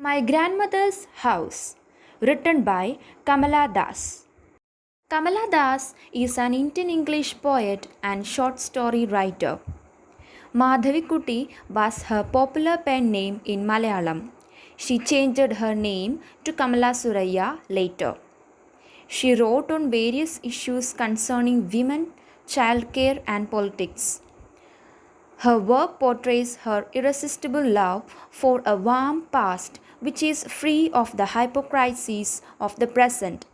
My Grandmother's House, written by Kamala Das. Kamala Das is an Indian English poet and short story writer. Madhavikutty was her popular pen name in Malayalam. She changed her name to Kamala Suraya later. She wrote on various issues concerning women, childcare, and politics. Her work portrays her irresistible love for a warm past which is free of the hypocrisies of the present.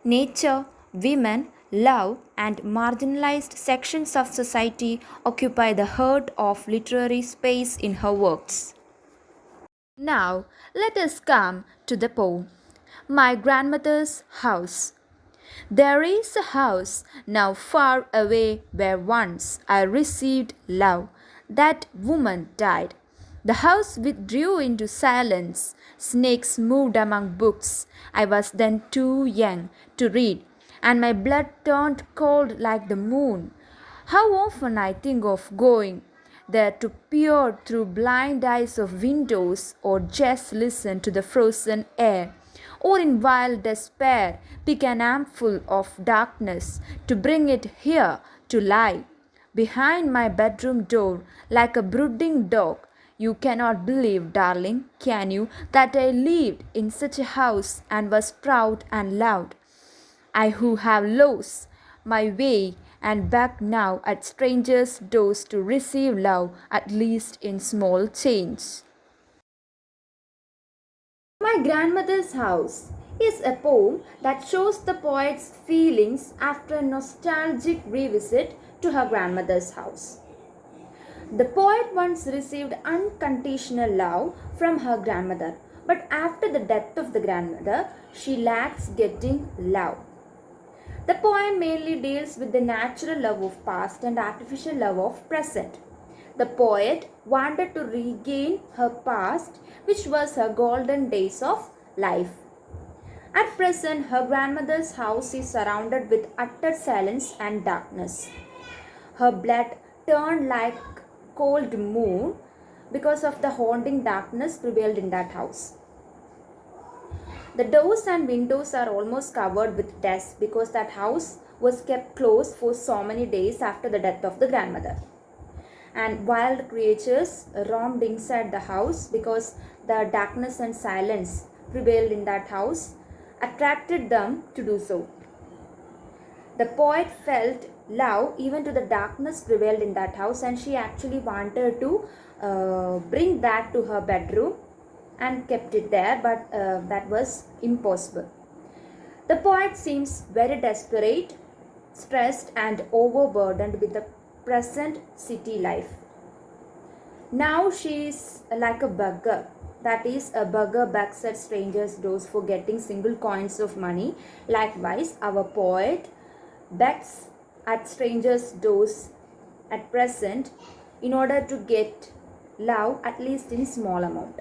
Nature, women, love, and marginalized sections of society occupy the heart of literary space in her works. Now, let us come to the poem. My Grandmother's House. There is a house now far away where once I received love. That woman died. The house withdrew into silence. Snakes moved among books. I was then too young to read, and my blood turned cold like the moon. How often I think of going there to peer through blind eyes of windows or just listen to the frozen air, or in wild despair pick an armful of darkness to bring it here to lie behind my bedroom door like a brooding dog. You cannot believe, darling, can you, that I lived in such a house and was proud and loud? I who have lost my way and beg now at strangers' doors to receive love, at least in small change. My Grandmother's House is a poem that shows the poet's feelings after a nostalgic revisit to her grandmother's house. The poet once received unconditional love from her grandmother, but after the death of the grandmother, she lacks getting love. The poem mainly deals with the natural love of past and artificial love of present. The poet wanted to regain her past, which was her golden days of life. At present, her grandmother's house is surrounded with utter silence and darkness. Her blood turned like cold moon because of the haunting darkness prevailed in that house. The doors and windows are almost covered with dust because that house was kept closed for so many days after the death of the grandmother. And wild creatures roamed inside the house because the darkness and silence prevailed in that house attracted them to do so. The poet felt love even to the darkness prevailed in that house, and she actually wanted to bring that to her bedroom and kept it there, but that was impossible. The poet seems very desperate, stressed, and overburdened with the present city life. Now she is like a beggar. That is, a beggar begs at strangers' doors for getting single coins of money. Likewise, our poet begs at strangers' doors at present in order to get love, at least in small amount.